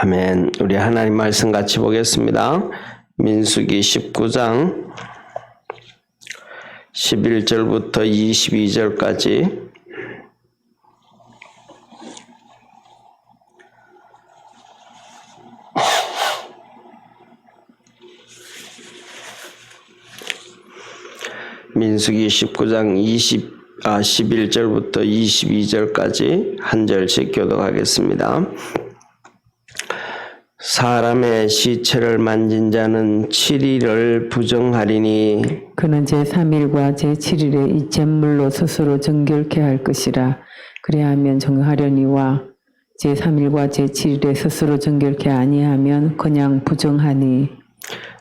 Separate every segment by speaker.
Speaker 1: 아멘. 우리 하나님 말씀 같이 보겠습니다. 민수기 19장 11절부터 22절까지 민수기 19장 11절부터 22절까지 한 절씩 교독하겠습니다. 사람의 시체를 만진 자는 7일을 부정하리니
Speaker 2: 그는 제3일과 제7일에 이 잿물로 스스로 정결케 할 것이라. 그리하면 정하려니와 제3일과 제7일에 스스로 정결케 아니하면 그냥 부정하니.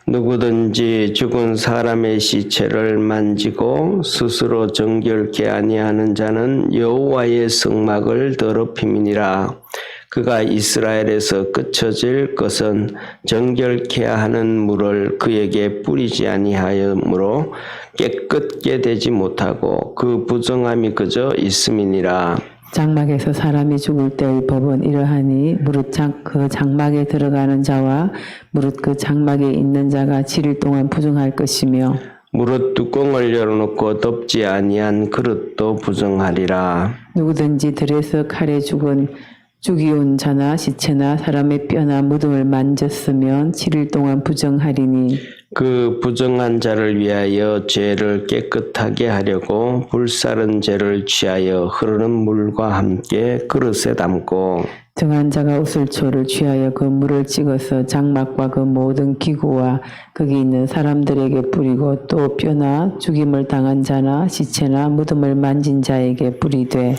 Speaker 1: 누구든지 죽은 사람의 시체를 만지고 스스로 정결케 아니하는 자는 여호와의 성막을 더럽힘이니라. 그가 이스라엘에서 끊어질 것은 정결케 하는 물을 그에게 뿌리지 아니하여므로 깨끗게 되지 못하고 그 부정함이 그저 있음이니라.
Speaker 2: 장막에서 사람이 죽을 때의 법은 이러하니 무릇 그 장막에 들어가는 자와 무릇 그 장막에 있는 자가 7일 동안 부정할 것이며
Speaker 1: 무릇 뚜껑을 열어놓고 덮지 아니한 그릇도 부정하리라.
Speaker 2: 누구든지 들에서 칼에 죽이온 자나 시체나 사람의 뼈나 무덤을 만졌으면 7일 동안 부정하리니.
Speaker 1: 그 부정한 자를 위하여 죄를 깨끗하게 하려고 불사른 죄를 취하여 흐르는 물과 함께 그릇에 담고
Speaker 2: 정한 자가 우슬초를 취하여 그 물을 찍어서 장막과 그 모든 기구와 거기 있는 사람들에게 뿌리고 또 뼈나 죽임을 당한 자나 시체나 무덤을 만진 자에게 뿌리되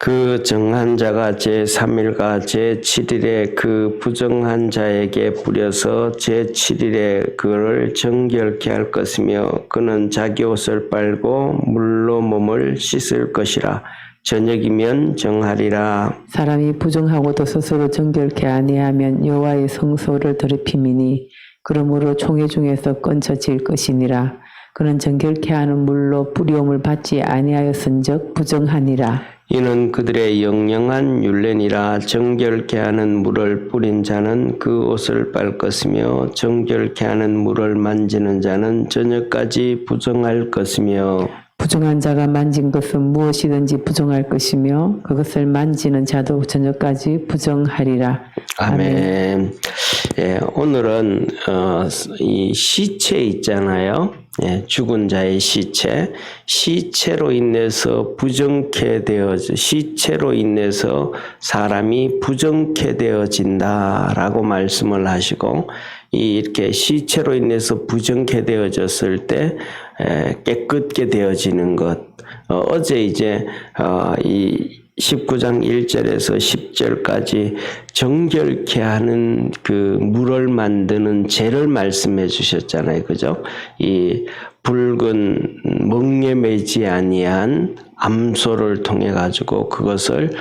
Speaker 1: 그 정한 자가 제3일과 제7일에 그 부정한 자에게 뿌려서 제7일에 그를 정결케 할 것이며 그는 자기 옷을 빨고 물로 몸을 씻을 것이라. 저녁이면 정하리라.
Speaker 2: 사람이 부정하고도 스스로 정결케 아니하면 여호와의 성소를 더럽힘이니 그러므로 총회 중에서 끊어질 것이니라. 그는 정결케 하는 물로 뿌리옴을 받지 아니하였은즉 부정하니라.
Speaker 1: 이는 그들의 영영한 율례니라. 정결케 하는 물을 뿌린 자는 그 옷을 빨 것이며 정결케 하는 물을 만지는 자는 저녁까지 부정할 것이며
Speaker 2: 부정한 자가 만진 것은 무엇이든지 부정할 것이며 그것을 만지는 자도 저녁까지 부정하리라.
Speaker 1: 아멘. 예, 오늘은 이 시체 있잖아요. 예, 죽은 자의 시체로 인해서 시체로 인해서 사람이 부정케 되어진다라고 말씀을 하시고, 이렇게 시체로 인해서 부정케 되어졌을 때 깨끗게 되어지는 것. 어제 이제 이 19장 1절에서 10절까지 정결케 하는 그 물을 만드는 재를 말씀해 주셨잖아요. 그죠? 이 붉은 멍에 매지 아니한 암소를 통해 가지고 그것을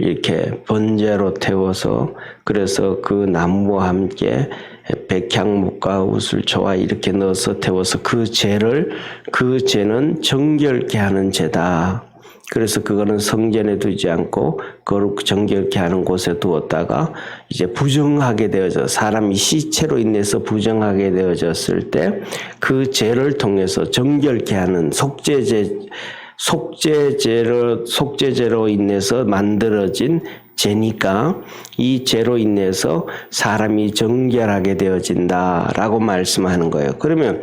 Speaker 1: 이렇게 번제로 태워서 그래서 그 나무와 함께 백향목과 우슬초와 이렇게 넣어서 태워서 그 죄는 정결케 하는 죄다. 그래서 그거는 성전에 두지 않고 거룩 정결케 하는 곳에 두었다가 이제 부정하게 되어져 사람이 시체로 인해서 부정하게 되어졌을 때 그 죄를 통해서 정결케 하는 속죄제로 인해서 만들어진 죄니까 이 죄로 인해서 사람이 정결하게 되어진다라고 말씀하는 거예요. 그러면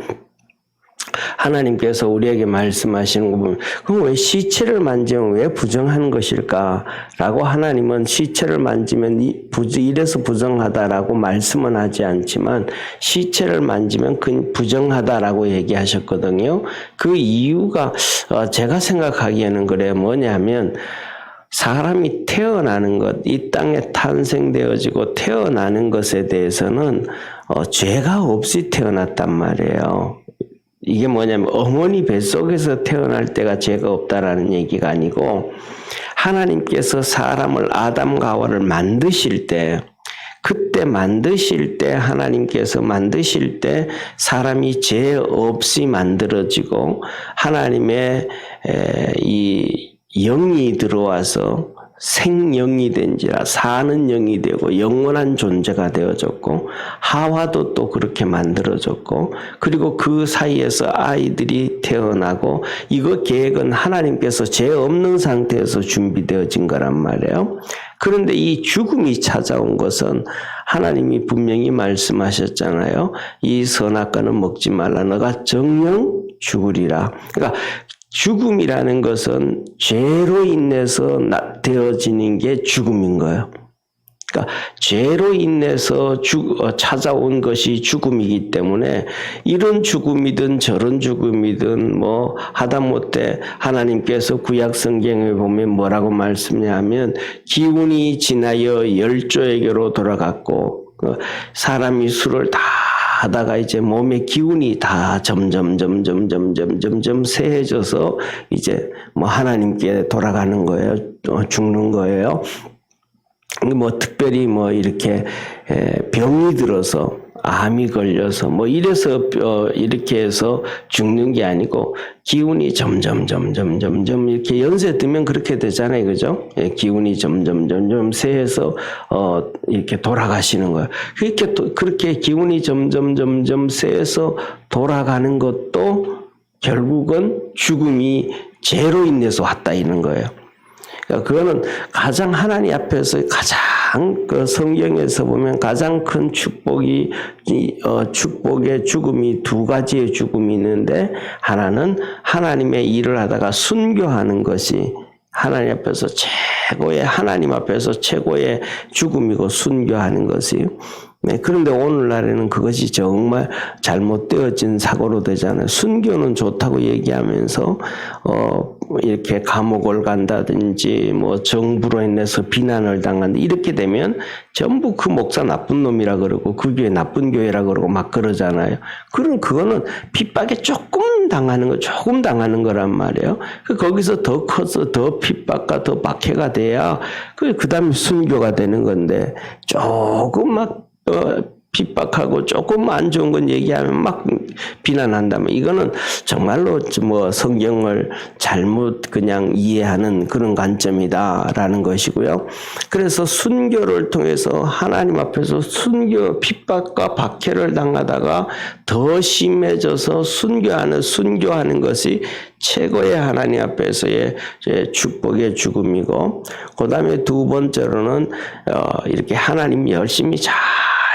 Speaker 1: 하나님께서 우리에게 말씀하시는 거 보면 그럼 왜 시체를 만지면 왜 부정한 것일까? 라고 하나님은 시체를 만지면 이래서 부정하다라고 말씀은 하지 않지만 시체를 만지면 그 부정하다라고 얘기하셨거든요. 그 이유가 제가 생각하기에는 그래요. 뭐냐면 사람이 태어나는 것, 이 땅에 탄생되어지고 태어나는 것에 대해서는 죄가 없이 태어났단 말이에요. 이게 뭐냐면 어머니 뱃속에서 태어날 때가 죄가 없다라는 얘기가 아니고 하나님께서 사람을 아담과 하와를 만드실 때 그때 하나님께서 만드실 때 사람이 죄 없이 만들어지고 하나님의 이 영이 들어와서 생영이 된지라 사는 영이 되고 영원한 존재가 되어졌고 하와도 또 그렇게 만들어졌고 그리고 그 사이에서 아이들이 태어나고 이거 계획은 하나님께서 죄 없는 상태에서 준비되어진 거란 말이에요. 그런데 이 죽음이 찾아온 것은 하나님이 분명히 말씀하셨잖아요. 이 선악과는 먹지 말라. 너가 정령 죽으리라. 그러니까 죽음이라는 것은 죄로 인해서 되어지는 게 죽음인 거예요. 그러니까 죄로 인해서 찾아온 것이 죽음이기 때문에 이런 죽음이든 저런 죽음이든 뭐 하다못해 하나님께서 구약 성경에 보면 뭐라고 말씀하냐면 기운이 지나여 열조에게로 돌아갔고 사람이 술을 다 하다가 이제 몸의 기운이 다 점점 쇠해져서 이제 뭐 하나님께 돌아가는 거예요. 죽는 거예요. 뭐 특별히 뭐 이렇게 병이 들어서 암이 걸려서 뭐 이래서 이렇게 해서 죽는 게 아니고 기운이 점점 이렇게 연세 들면 그렇게 되잖아요. 그죠? 기운이 점점 쇠해서 이렇게 돌아가시는 거예요. 그렇게 기운이 점점 쇠해서 돌아가는 것도 결국은 죽음이 죄로 인해서 왔다 이런 거예요. 그러니까 그거는 가장 하나님 앞에서 가장 그 성경에서 보면 가장 큰 축복이 축복의 죽음이 두 가지의 죽음이 있는데 하나는 하나님의 일을 하다가 순교하는 것이 하나님 앞에서 하나님 앞에서 최고의 죽음이고 순교하는 것이. 네, 그런데 오늘날에는 그것이 정말 잘못되어진 사고로 되잖아요. 순교는 좋다고 얘기하면서 이렇게 감옥을 간다든지 뭐 정부로 인해서 비난을 당한다 이렇게 되면 전부 그 목사 나쁜 놈이라 그러고 그 교회 나쁜 교회라 그러고 막 그러잖아요. 그거는 핍박에 조금 당하는 거란 말이에요. 거기서 더 커서 더 핍박과 더 박해가 돼야 그다음에 순교가 되는 건데 조금 막 핍박하고 조금 안 좋은 건 얘기하면 막 비난한다면 이거는 정말로 뭐 성경을 잘못 그냥 이해하는 그런 관점이다라는 것이고요. 그래서 순교를 통해서 하나님 앞에서 핍박과 박해를 당하다가 더 심해져서 순교하는 것이 최고의 하나님 앞에서의 축복의 죽음이고 그다음에 두 번째로는 이렇게 하나님 열심히 잘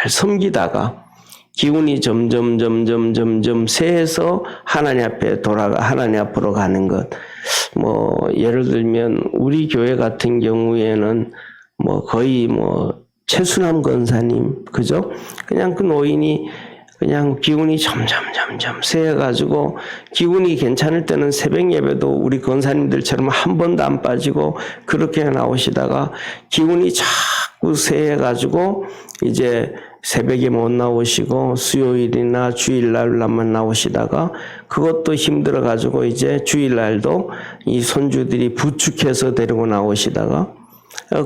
Speaker 1: 섬기다가 기운이 점점 쇠해서 하나님 앞으로 가는 것. 뭐 예를 들면 우리 교회 같은 경우에는 뭐 거의 뭐 최순남 권사님 그죠? 그냥 그 노인이 그냥 기운이 점점 쇠해가지고 기운이 괜찮을 때는 새벽 예배도 우리 권사님들처럼 한 번도 안 빠지고 그렇게 나오시다가 기운이 자꾸 쇠해가지고 이제 새벽에 못 나오시고 수요일이나 주일날만 나오시다가 그것도 힘들어가지고 이제 주일날도 이 손주들이 부축해서 데리고 나오시다가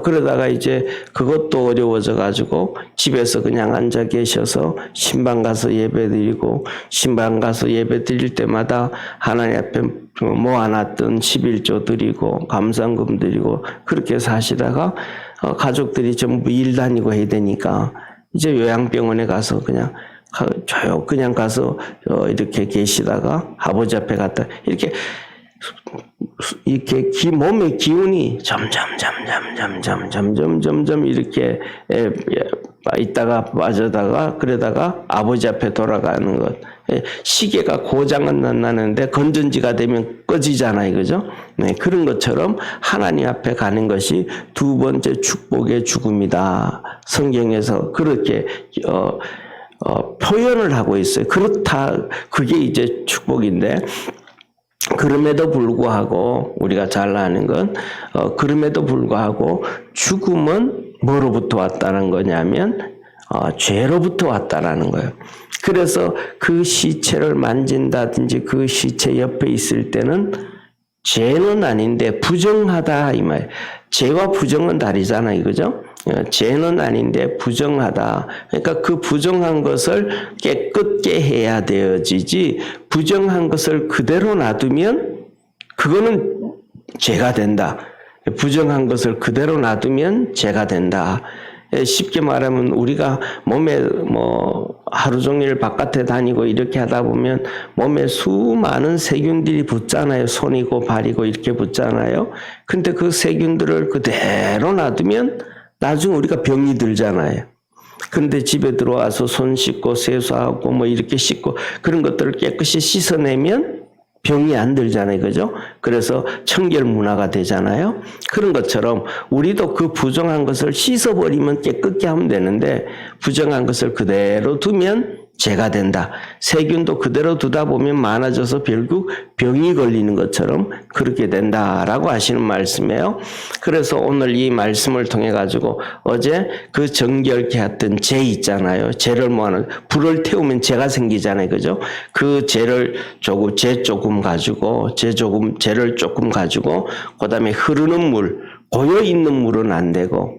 Speaker 1: 그러다가 이제 그것도 어려워져가지고 집에서 그냥 앉아 계셔서 신방 가서 예배드리고 신방 가서 예배드릴 때마다 하나님 앞에 모아놨던 11조 드리고 감상금 드리고 그렇게 사시다가 가족들이 전부 일 다니고 해야 되니까 이제 요양병원에 가서 그냥 가서 이렇게 계시다가 아버지 앞에 갔다 이렇게 몸의 기운이 점점 이렇게 있다가 빠져다가 그러다가 아버지 앞에 돌아가는 것. 시계가 고장은 나는데 건전지가 되면 꺼지잖아요. 그죠? 네, 그런 것처럼 하나님 앞에 가는 것이 두 번째 축복의 죽음이다. 성경에서 그렇게 표현을 하고 있어요. 그게 이제 축복인데 그럼에도 불구하고 우리가 잘 아는 건 그럼에도 불구하고 죽음은 뭐로부터 왔다는 거냐면 죄로부터 왔다라는 거예요. 그래서 그 시체를 만진다든지 그 시체 옆에 있을 때는 죄는 아닌데 부정하다 이 말. 죄와 부정은 다르잖아요, 그죠? 죄는 아닌데 부정하다. 그러니까 그 부정한 것을 깨끗게 해야 되어지지 부정한 것을 그대로 놔두면 그거는 죄가 된다. 부정한 것을 그대로 놔두면 죄가 된다. 쉽게 말하면 우리가 몸에 하루 종일 바깥에 다니고 이렇게 하다 보면 몸에 수많은 세균들이 붙잖아요. 손이고 발이고 이렇게 붙잖아요. 근데 그 세균들을 그대로 놔두면 나중에 우리가 병이 들잖아요. 근데 집에 들어와서 손 씻고 세수하고 이렇게 씻고 그런 것들을 깨끗이 씻어내면 병이 안 들잖아요. 그죠? 그래서 청결 문화가 되잖아요. 그런 것처럼 우리도 그 부정한 것을 씻어버리면 깨끗게 하면 되는데 부정한 것을 그대로 두면 죄가 된다. 세균도 그대로 두다 보면 많아져서 결국 병이 걸리는 것처럼 그렇게 된다라고 하시는 말씀이에요. 그래서 오늘 이 말씀을 통해 가지고 어제 그 정결케 했던 죄 있잖아요. 죄를 모아놓은 불을 태우면 죄가 생기잖아요. 그죠? 그 죄를 죄를 조금 가지고 그다음에 흐르는 물, 고여 있는 물은 안 되고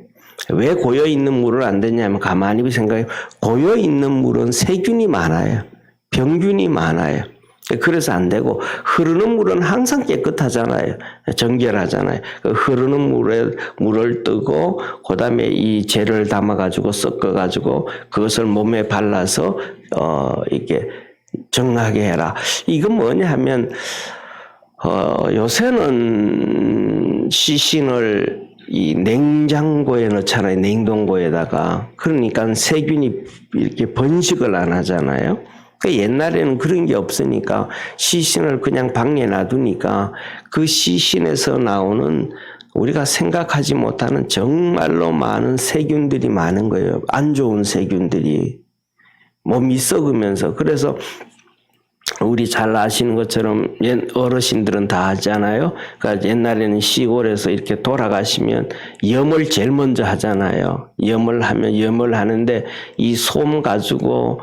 Speaker 1: 왜 고여 있는 물을 안 되냐면 가만히 생각해 고여 있는 물은 세균이 많아요. 병균이 많아요. 그래서 안 되고 흐르는 물은 항상 깨끗하잖아요. 정결하잖아요. 그 흐르는 물을 뜨고 그다음에 이 재를 담아 가지고 섞어 가지고 그것을 몸에 발라서 이렇게 정하게 해라. 이건 뭐냐 하면 요새는 시신을 이 냉장고에 넣잖아요. 냉동고에다가. 그러니까 세균이 이렇게 번식을 안 하잖아요. 그러니까 옛날에는 그런 게 없으니까 시신을 그냥 방에 놔두니까 그 시신에서 나오는 우리가 생각하지 못하는 정말로 많은 세균들이 많은 거예요. 안 좋은 세균들이. 몸이 썩으면서. 그래서 우리 잘 아시는 것처럼 어르신들은 다 하잖아요. 그러니까 옛날에는 시골에서 이렇게 돌아가시면 염을 제일 먼저 하잖아요. 염을 하는데 이 솜 가지고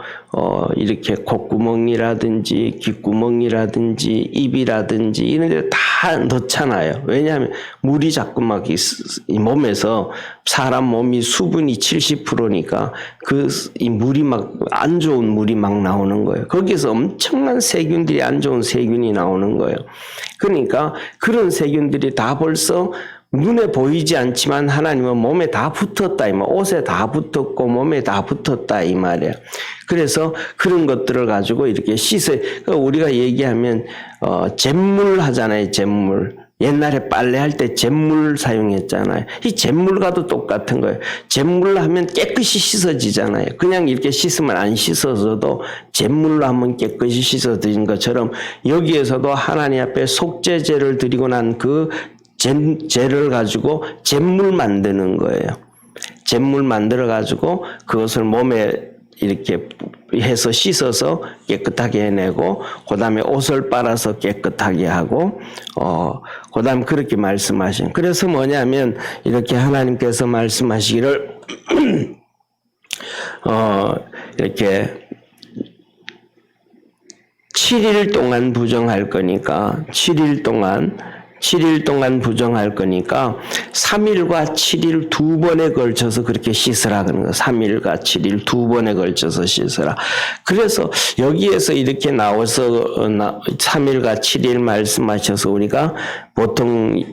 Speaker 1: 이렇게 콧구멍이라든지 귓구멍이라든지 입이라든지 이런 데 다 넣잖아요. 왜냐하면 물이 자꾸 막 이 몸에서 사람 몸이 수분이 70%니까 이 물이 막 안 좋은 물이 막 나오는 거예요. 거기서 엄청난 세균들이 안 좋은 세균이 나오는 거예요. 그러니까 그런 세균들이 다 벌써 눈에 보이지 않지만 하나님은 몸에 다 붙었다 이 말, 옷에 다 붙었고 몸에 다 붙었다 이 말이에요. 그래서 그런 것들을 가지고 이렇게 그러니까 우리가 얘기하면 잿물 하잖아요. 잿물. 옛날에 빨래할 때 잿물 사용했잖아요. 이 잿물과도 똑같은 거예요. 잿물로 하면 깨끗이 씻어지잖아요. 그냥 이렇게 씻으면 안 씻어져도 잿물로 하면 깨끗이 씻어지는 것처럼 여기에서도 하나님 앞에 속죄제를 드리고 난 그 재를 가지고 잿물 만드는 거예요. 잿물 만들어 가지고 그것을 몸에 이렇게 해서 씻어서 깨끗하게 해내고 그다음에 옷을 빨아서 깨끗하게 하고 그다음 그렇게 말씀하신. 그래서 뭐냐면 이렇게 하나님께서 말씀하시기를 이렇게 7일 동안 부정할 거니까 7일 동안 부정할 거니까 3일과 7일 두 번에 걸쳐서 그렇게 씻으라 그러는 거예요. 3일과 7일 두 번에 걸쳐서 씻으라. 그래서 여기에서 이렇게 나와서 3일과 7일 말씀하셔서 우리가 보통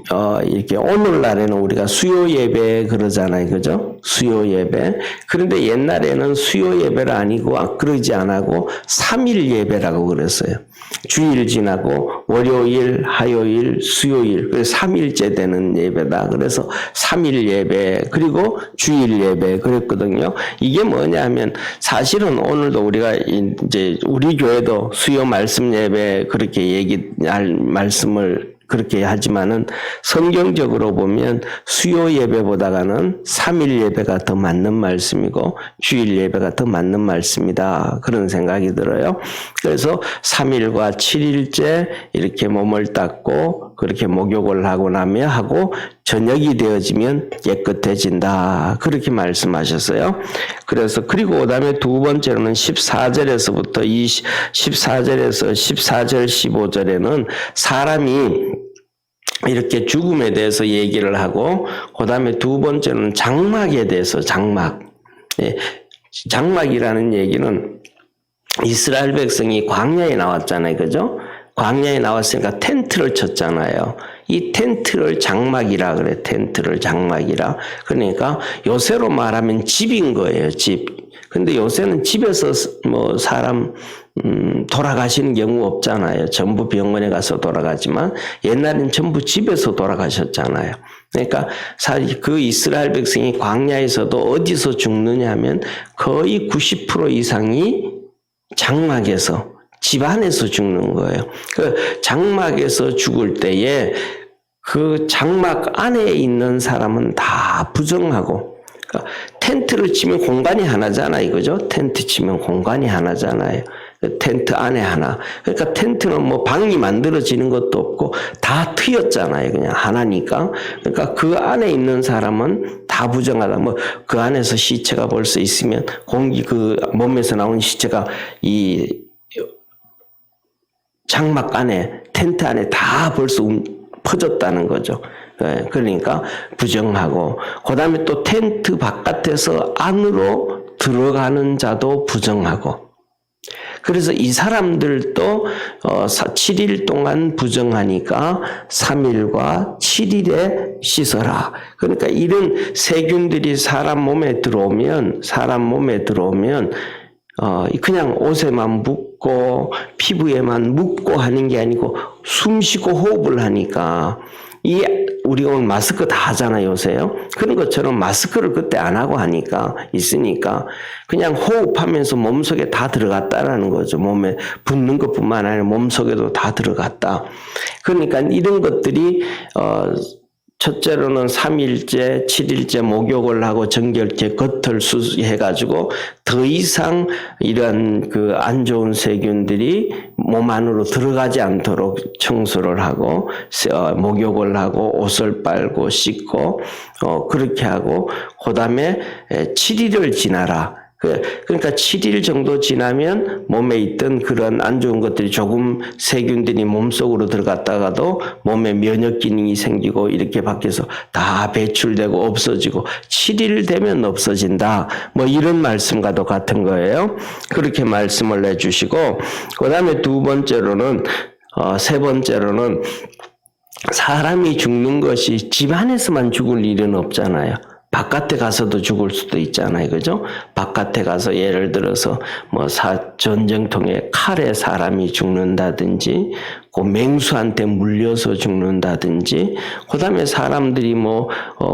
Speaker 1: 이렇게 오늘날에는 우리가 수요 예배 그러잖아요. 그죠? 수요 예배. 그런데 옛날에는 수요 예배가 아니고 그러지 않고 3일 예배라고 그랬어요. 주일 지나고 월요일, 화요일, 수요일, 그래서 3일째 되는 예배다. 그래서 3일 예배 그리고 주일 예배 그랬거든요. 이게 뭐냐 하면 사실은 오늘도 우리가 이제 우리 교회도 수요 말씀 예배 그렇게 얘기할 말씀을 그렇게 하지만은 성경적으로 보면 수요 예배보다는 3일 예배가 더 맞는 말씀이고 주일 예배가 더 맞는 말씀이다. 그런 생각이 들어요. 그래서 3일과 7일째 이렇게 몸을 닦고 그렇게 목욕을 하고 나면 하고 저녁이 되어지면 깨끗해진다. 그렇게 말씀하셨어요. 그래서 그리고 그다음에 두 번째로는 14절에서부터 14절에서 14절 15절에는 사람이 이렇게 죽음에 대해서 얘기를 하고 그다음에 두 번째는 장막에 대해서 장막. 장막이라는 얘기는 이스라엘 백성이 광야에 나왔잖아요. 그죠? 광야에 나왔으니까 텐트를 쳤잖아요. 이 텐트를 장막이라 그래. 텐트를 장막이라. 그러니까 요새로 말하면 집인 거예요. 집. 근데 요새는 집에서 뭐 사람 돌아가시는 경우 없잖아요. 전부 병원에 가서 돌아가지만 옛날엔 전부 집에서 돌아가셨잖아요. 그러니까 그 이스라엘 백성이 광야에서도 어디서 죽느냐 하면 거의 90% 이상이 장막에서, 집 안에서 죽는 거예요. 그 장막에서 죽을 때에 그 장막 안에 있는 사람은 다 부정하고, 그러니까 텐트를 치면 공간이 하나잖아요. 그죠? 텐트 치면 공간이 하나잖아요. 텐트 안에 하나. 그러니까 텐트는 뭐 방이 만들어지는 것도 없고 다 트였잖아요. 그냥 하나니까. 그러니까 그 안에 있는 사람은 다 부정하다. 뭐 그 안에서 시체가 벌써 있으면 그 몸에서 나온 시체가 이 장막 안에, 텐트 안에 다 벌써 퍼졌다는 거죠. 그러니까 부정하고, 그 다음에 또 텐트 바깥에서 안으로 들어가는 자도 부정하고. 그래서 이 사람들도 7일 동안 부정하니까 3일과 7일에 씻어라. 그러니까 이런 세균들이 사람 몸에 들어오면 그냥 옷에만 묻고 피부에만 묻고 하는 게 아니고 숨 쉬고 호흡을 하니까, 우리가 오늘 마스크 다 하잖아요, 요새요. 그런 것처럼 마스크를 그때 안 하고 하니까, 있으니까, 그냥 호흡하면서 몸속에 다 들어갔다라는 거죠. 몸에 붙는 것 뿐만 아니라 몸속에도 다 들어갔다. 그러니까 이런 것들이, 첫째로는 3일째, 7일째 목욕을 하고 정결케 겉을 수해가지고 더 이상 이런 그 안 좋은 세균들이 몸 안으로 들어가지 않도록 청소를 하고 목욕을 하고 옷을 빨고 씻고 그렇게 하고, 그 다음에 7일을 지나라. 그러니까 7일 정도 지나면 몸에 있던 그런 안 좋은 것들이 조금 세균들이 몸속으로 들어갔다가도 몸에 면역 기능이 생기고 이렇게 밖에서 다 배출되고 없어지고 7일 되면 없어진다. 뭐 이런 말씀과도 같은 거예요. 그렇게 말씀을 해주시고, 그 다음에 세 번째로는 사람이 죽는 것이 집 안에서만 죽을 일은 없잖아요. 바깥에 가서도 죽을 수도 있잖아요. 그죠? 바깥에 가서 예를 들어서 전쟁통에 칼에 사람이 죽는다든지, 그 맹수한테 물려서 죽는다든지, 그 다음에 사람들이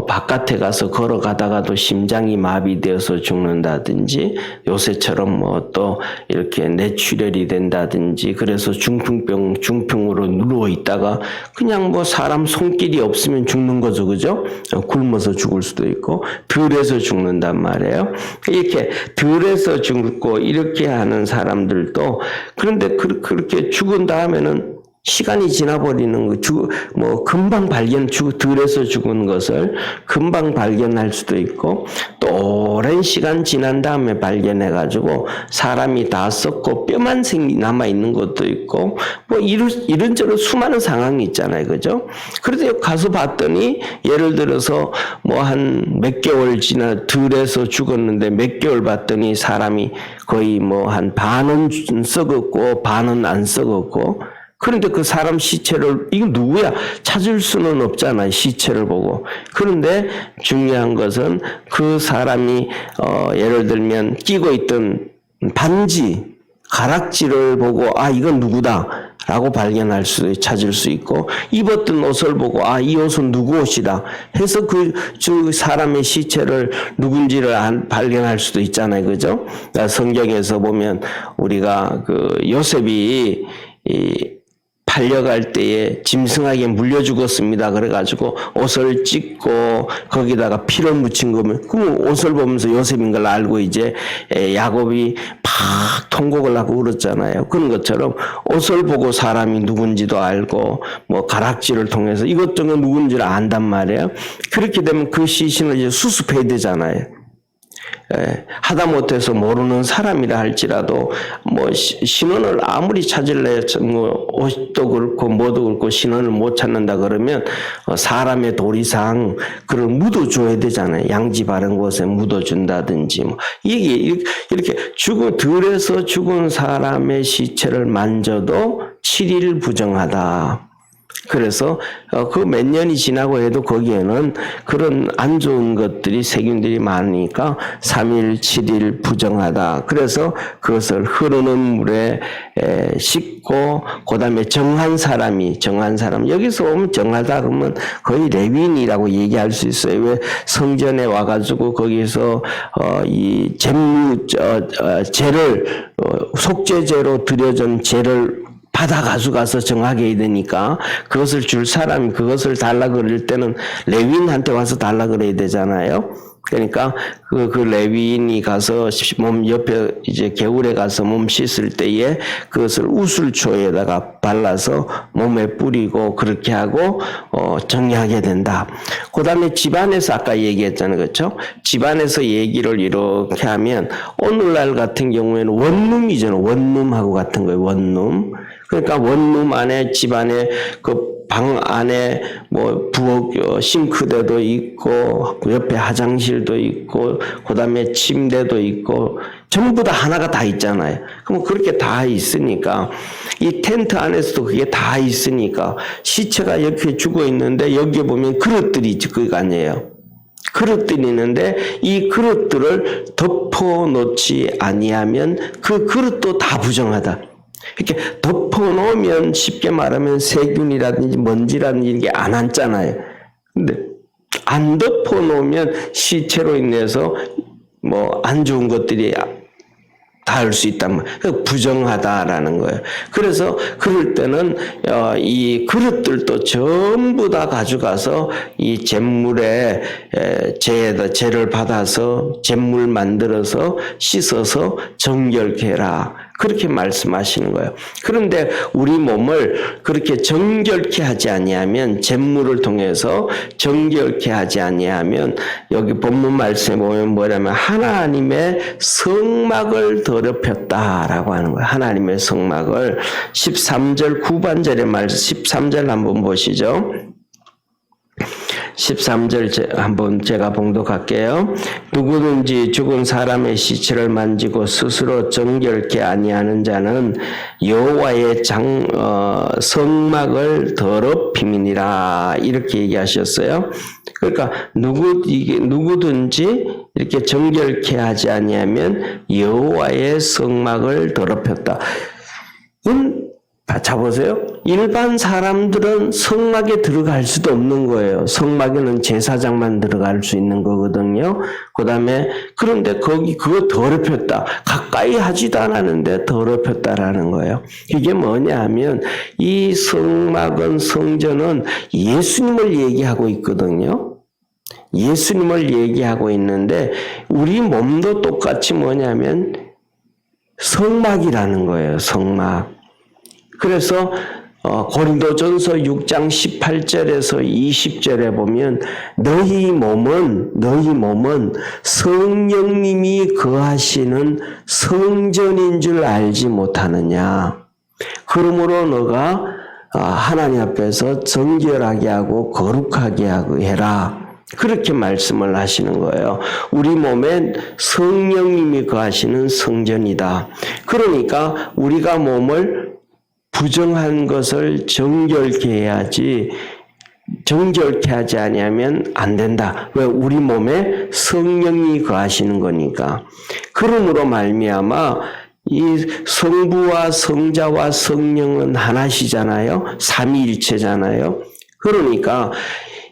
Speaker 1: 바깥에 가서 걸어가다가도 심장이 마비되어서 죽는다든지, 요새처럼 또 이렇게 뇌출혈이 된다든지, 그래서 중풍으로 누워 있다가 그냥 사람 손길이 없으면 죽는 거죠. 그죠? 굶어서 죽을 수도 있고, 들에서 죽는단 말이에요. 이렇게 들에서 죽고 이렇게 하는 사람들도, 그런데 그렇게 죽은 다음에는 시간이 지나버리는 거, 금방 들에서 죽은 것을 금방 발견할 수도 있고, 또 오랜 시간 지난 다음에 발견해가지고 사람이 다 썩고 뼈만 남아있는 것도 있고, 이런저런 수많은 상황이 있잖아요. 그죠? 그래도 가서 봤더니, 예를 들어서 한 몇 개월 들에서 죽었는데 몇 개월 봤더니 사람이 거의 한 반은 썩었고, 반은 안 썩었고, 그런데 그 사람 시체를, 이거 누구야? 찾을 수는 없잖아요. 시체를 보고. 그런데 중요한 것은 그 사람이, 예를 들면 끼고 있던 반지, 가락지를 보고, 이건 누구다 라고 찾을 수 있고, 입었던 옷을 보고, 이 옷은 누구 옷이다 해서 그 사람의 시체를 누군지를 발견할 수도 있잖아요. 그죠? 그러니까 성경에서 보면 우리가 요셉이 팔려갈 때에 짐승에게 물려 죽었습니다. 그래가지고 옷을 찢고 거기다가 피를 묻힌 거면, 그 옷을 보면서 요셉인 걸 알고 이제 야곱이 막 통곡을 하고 울었잖아요. 그런 것처럼 옷을 보고 사람이 누군지도 알고 가락지를 통해서 이것저것 누군지를 안단 말이에요. 그렇게 되면 그 시신을 이제 수습해야 되잖아요. 하다못해서 모르는 사람이라 할지라도 뭐 신원을 아무리 찾을래 뭐 옷도 그렇고 뭐도 그렇고 신원을 못 찾는다 그러면 사람의 도리상 그걸 묻어줘야 되잖아요. 양지 바른 곳에 묻어준다든지 뭐 이게 이렇게 들에서 죽은 사람의 시체를 만져도 7일 부정하다. 그래서 그 몇 년이 지나고 해도 거기에는 그런 안 좋은 것들이 세균들이 많으니까 3일, 7일 부정하다. 그래서 그것을 흐르는 물에 씻고 그다음에 정한 사람 여기서 오면 정하다 그러면 거의 레위인이라고 얘기할 수 있어요. 왜 성전에 와가지고 거기서 이 제를 속죄제로 드려진 제를 받아 가져가서 정하게 해야 되니까 그것을 줄 사람이 그것을 달라 그럴 때는 레위인한테 와서 달라 그래야 되잖아요. 그러니까 그 레위인이 가서 몸 옆에 이제 개울에 가서 몸 씻을 때에 그것을 우슬초에다가 발라서 몸에 뿌리고 그렇게 하고 정리하게 된다. 그다음에 집안에서 아까 얘기했잖아요. 그렇죠? 집안에서 얘기를 이렇게 하면 오늘날 같은 경우에는 원룸이잖아요. 원룸하고 같은 거예요. 원룸. 그러니까 원룸 안에 집안에 그 방 안에 뭐 부엌 싱크대도 있고 옆에 화장실도 있고 그다음에 침대도 있고 전부 다 하나가 다 있잖아요. 그럼 그렇게 다 있으니까 이 텐트 안에서도 그게 다 있으니까 시체가 이렇게 죽어 있는데 여기에 보면 그릇들이 있지 그거 아니에요. 그릇들이 있는데 이 그릇들을 덮어놓지 아니하면 그 그릇도 다 부정하다. 이렇게 덮어놓으면 쉽게 말하면 세균이라든지 먼지라든지 이게 안 앉잖아요. 근데 안 덮어놓으면 시체로 인해서 뭐 안 좋은 것들이 닿을 수 있단 말이에요. 부정하다라는 거예요. 그래서 그럴 때는 이 그릇들도 전부 다 가져가서 이 잿물에 제를 받아서 잿물 만들어서 씻어서 정결케 해라. 그렇게 말씀하시는 거예요. 그런데 우리 몸을 그렇게 정결케 하지 아니하면 잿물을 통해서 정결케 하지 아니하면 여기 본문 말씀에 보면 뭐냐면 하나님의 성막을 더럽혔다라고 하는 거예요. 하나님의 성막을 13절 9반절의 말씀 13절 한번 보시죠. 13절 한번 제가 봉독할게요. 누구든지 죽은 사람의 시체를 만지고 스스로 정결케 아니하는 자는 여호와의 성막을 더럽힘이니라 이렇게 얘기하셨어요. 그러니까 누구든지 이렇게 정결케 하지 아니하면 여호와의 성막을 더럽혔다. 자 보세요. 일반 사람들은 성막에 들어갈 수도 없는 거예요. 성막에는 제사장만 들어갈 수 있는 거거든요. 그다음에 그런데 그거 더럽혔다. 가까이 하지도 않았는데 더럽혔다라는 거예요. 이게 뭐냐 하면 이 성전은 예수님을 얘기하고 있거든요. 예수님을 얘기하고 있는데 우리 몸도 똑같이 뭐냐면 성막이라는 거예요. 성막. 그래서 고린도전서 6장 18절에서 20절에 보면 너희 몸은 성령님이 거하시는 성전인 줄 알지 못하느냐. 그러므로 너가 하나님 앞에서 정결하게 하고 거룩하게 하고 해라. 그렇게 말씀을 하시는 거예요. 우리 몸엔 성령님이 거하시는 성전이다. 그러니까 우리가 몸을 부정한 것을 정결케 해야지 정결케 하지 아니하면 안 된다. 왜? 우리 몸에 성령이 거하시는 거니까. 그러므로 말미암아 이 성부와 성자와 성령은 하나시잖아요. 삼위일체잖아요. 그러니까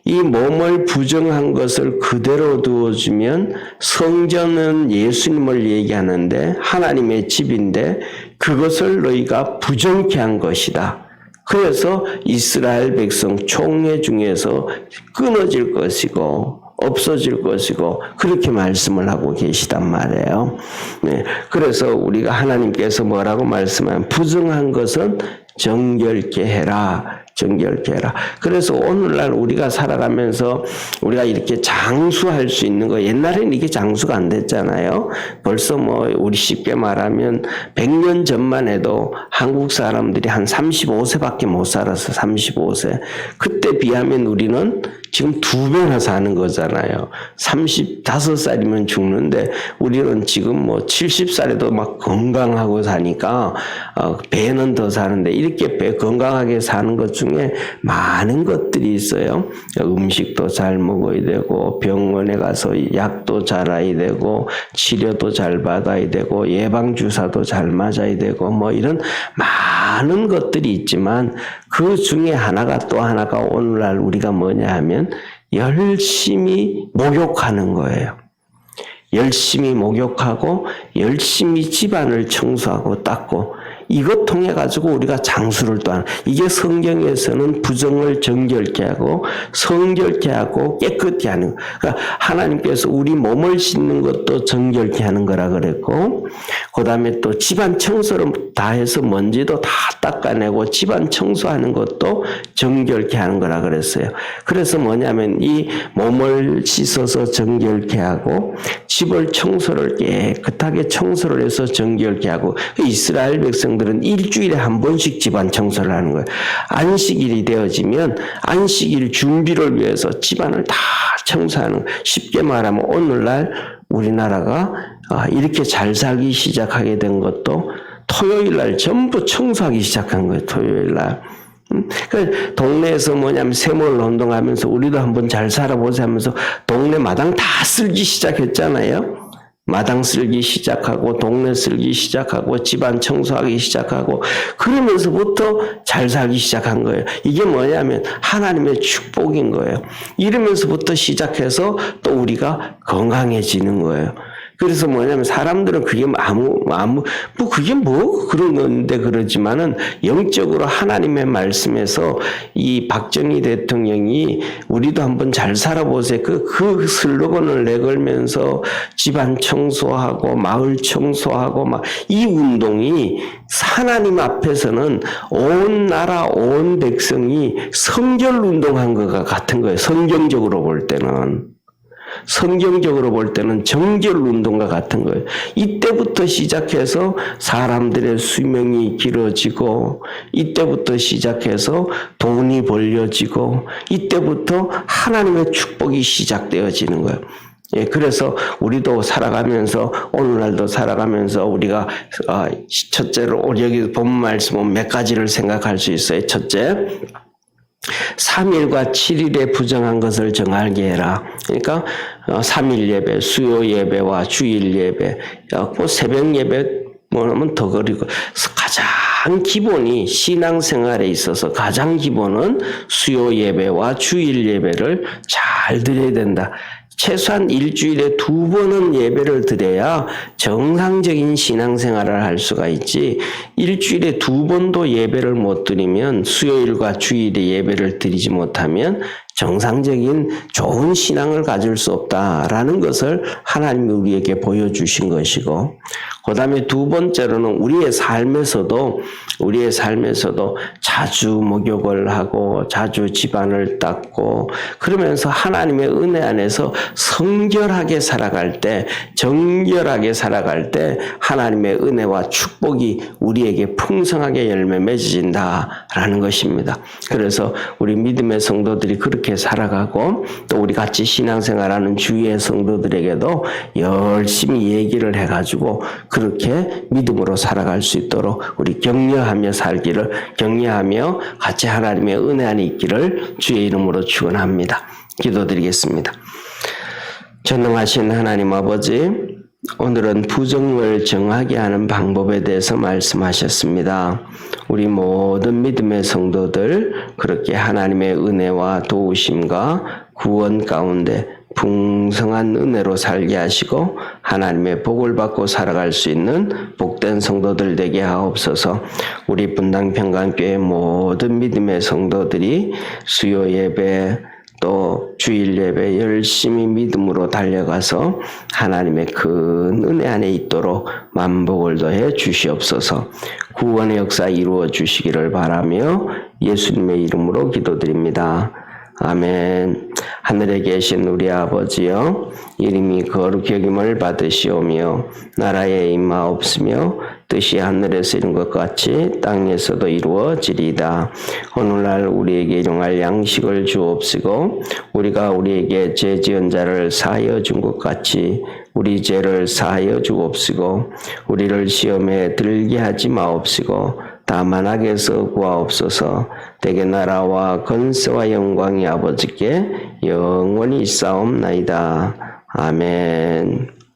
Speaker 1: 이 몸을 부정한 것을 그대로 두어주면 성전은 예수님을 얘기하는데 하나님의 집인데 그것을 너희가 부정케 한 것이다. 그래서 이스라엘 백성 총회 중에서 끊어질 것이고 없어질 것이고 그렇게 말씀을 하고 계시단 말이에요. 네. 그래서 우리가 하나님께서 뭐라고 말씀하면 부정한 것은 정결케 해라. 정결케 해라. 그래서 오늘날 우리가 살아가면서 우리가 이렇게 장수할 수 있는 거, 옛날에는 이게 장수가 안 됐잖아요. 벌써 뭐 우리 쉽게 말하면 100년 전만 해도 한국 사람들이 한 35세밖에 못 살았어. 35세. 그때 비하면 우리는 지금 2배나 사는 거잖아요. 35살이면 죽는데 우리는 지금 뭐 70살에도 막 건강하고 사니까 배는 더 사는데, 이렇게 건강하게 사는 것 중에 많은 것들이 있어요. 음식도 잘 먹어야 되고, 병원에 가서 약도 잘 알아야 되고, 치료도 잘 받아야 되고, 예방주사도 잘 맞아야 되고, 뭐 이런 많은 것들이 있지만 그 중에 또 하나가 오늘날 우리가 뭐냐 하면 열심히 목욕하는 거예요. 열심히 목욕하고 열심히 집안을 청소하고 닦고, 이것 통해 가지고 우리가 장수를 또 하는, 이게 성경에서는 부정을 정결케 하고 성결케 하고 깨끗게 하는, 그러니까 하나님께서 우리 몸을 씻는 것도 정결케 하는 거라 그랬고, 그 다음에 또 집안 청소를 다 해서 먼지도 다 닦아내고 집안 청소하는 것도 정결케 하는 거라 그랬어요. 그래서 뭐냐면 이 몸을 씻어서 정결케 하고 집을 청소를 깨끗하게 청소를 해서 정결케 하고, 이스라엘 백성들은 일주일에 한 번씩 집안 청소를 하는 거예요. 안식일이 되어지면 안식일 준비를 위해서 집안을 다 청소하는, 쉽게 말하면 오늘날 우리나라가 이렇게 잘 살기 시작하게 된 것도 토요일날 전부 청소하기 시작한 거예요. 토요일날. 그 동네에서 뭐냐면 세몰 운동하면서 우리도 한번 잘 살아보자 하면서 동네 마당 다 쓸기 시작했잖아요. 마당 쓸기 시작하고 동네 쓸기 시작하고 집안 청소하기 시작하고, 그러면서부터 잘 살기 시작한 거예요. 이게 뭐냐면 하나님의 축복인 거예요. 이러면서부터 시작해서 또 우리가 건강해지는 거예요. 그래서 뭐냐면 사람들은 그게 그게 뭐 그런 건데 그러지만은, 영적으로 하나님의 말씀에서 이 박정희 대통령이 우리도 한번 잘 살아보세요. 그 슬로건을 내걸면서 집안 청소하고 마을 청소하고 막 이 운동이 하나님 앞에서는 온 나라 온 백성이 성결 운동한 것과 같은 거예요. 성경적으로 볼 때는. 성경적으로 볼 때는 정결 운동과 같은 거예요. 이때부터 시작해서 사람들의 수명이 길어지고, 이때부터 시작해서 돈이 벌려지고, 이때부터 하나님의 축복이 시작되어지는 거예요. 예, 그래서 우리도 살아가면서, 오늘날도 살아가면서 우리가 첫째로 여기 본 말씀은 몇 가지를 생각할 수 있어요. 첫째, 3일과 7일에 부정한 것을 정하게 해라. 그러니까 3일 예배, 수요 예배와 주일 예배, 새벽 예배 뭐하면 더 그리고, 가장 기본이 신앙생활에 있어서 가장 기본은 수요 예배와 주일 예배를 잘 드려야 된다. 최소한 일주일에 2번은 예배를 드려야 정상적인 신앙생활을 할 수가 있지, 일주일에 2번도 예배를 못 드리면, 수요일과 주일에 예배를 드리지 못하면 정상적인 좋은 신앙을 가질 수 없다라는 것을 하나님이 우리에게 보여주신 것이고, 그 다음에 두 번째로는 우리의 삶에서도 자주 목욕을 하고 자주 집안을 닦고, 그러면서 하나님의 은혜 안에서 성결하게 살아갈 때, 정결하게 살아갈 때 하나님의 은혜와 축복이 우리에게 풍성하게 열매 맺어진다라는 것입니다. 그래서 우리 믿음의 성도들이 그렇게 살아가고, 또 우리 같이 신앙생활하는 주위의 성도들에게도 열심히 얘기를 해가지고 그렇게 믿음으로 살아갈 수 있도록 우리 격려하며 같이 하나님의 은혜 안에 있기를 주의 이름으로 축원합니다. 기도드리겠습니다. 전능하신 하나님 아버지, 오늘은 부정을 정하게 하는 방법에 대해서 말씀하셨습니다. 우리 모든 믿음의 성도들 그렇게 하나님의 은혜와 도우심과 구원 가운데 풍성한 은혜로 살게 하시고 하나님의 복을 받고 살아갈 수 있는 복된 성도들 되게 하옵소서. 우리 분당 평강교회 모든 믿음의 성도들이 수요 예배, 또 주일 예배 열심히 믿음으로 달려가서 하나님의 큰 은혜 안에 있도록 만복을 더해 주시옵소서. 구원의 역사 이루어 주시기를 바라며 예수님의 이름으로 기도드립니다. 아멘. 하늘에 계신 우리 아버지여, 이름이 거룩히 여김을 받으시오며 나라에 임하옵시며 뜻이 하늘에서 이룬 것 같이 땅에서도 이루어지리이다. 오늘날 우리에게 일용할 양식을 주옵시고 우리가 우리에게 죄 지은 자를 사하여 준 것 같이 우리 죄를 사하여 주옵시고 우리를 시험에 들게 하지 마옵시고 다만 악에서 구하옵소서. 대개 나라와 권세와 영광이 아버지께 영원히 있사옵나이다. 아멘.